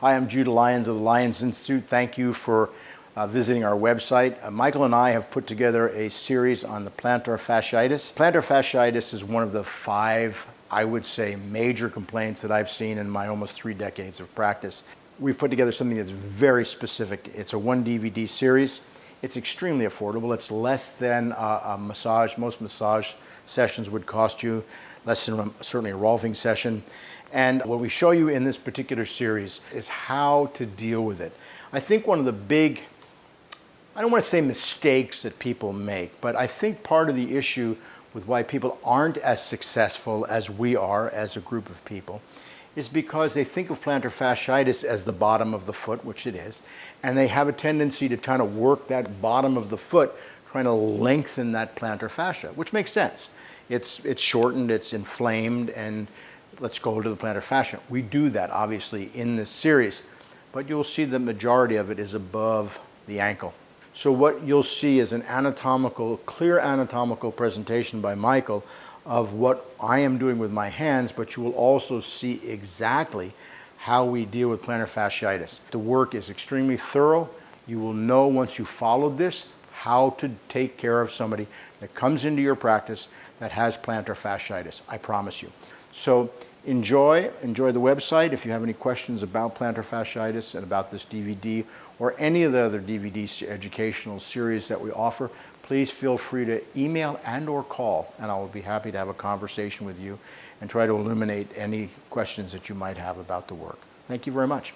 Hi, I'm Judah Lyons of the Lyons Institute. Thank you for visiting our website. Michael and I have put together a series on the plantar fasciitis. Plantar fasciitis is one of the 5, I would say, major complaints that I've seen in my almost 3 decades of practice. We've put together something that's very specific. It's a 1 DVD series. It's extremely affordable. It's less than a massage. Most massage sessions would cost you less than certainly a rolfing session. And what we show you in this particular series is how to deal with it. I think one of the big, I don't want to say mistakes that people make, but I think part of the issue with why people aren't as successful as we are as a group of people is because they think of plantar fasciitis as the bottom of the foot, which it is, and they have a tendency to kind of work that bottom of the foot, trying to lengthen that plantar fascia, which makes sense. It's shortened, it's inflamed, and let's go to the plantar fascia. We do that, obviously, in this series, but you'll see the majority of it is above the ankle. So what you'll see is an clear anatomical presentation by Michael of what I am doing with my hands, but you will also see exactly how we deal with plantar fasciitis. The work is extremely thorough. You will know once you followed this how to take care of somebody that comes into your practice that has plantar fasciitis. I promise you. So enjoy the website. If you have any questions about plantar fasciitis and about this DVD or any of the other DVD educational series that we offer, please feel free to email and or call, and I will be happy to have a conversation with you and try to illuminate any questions that you might have about the work. Thank you very much.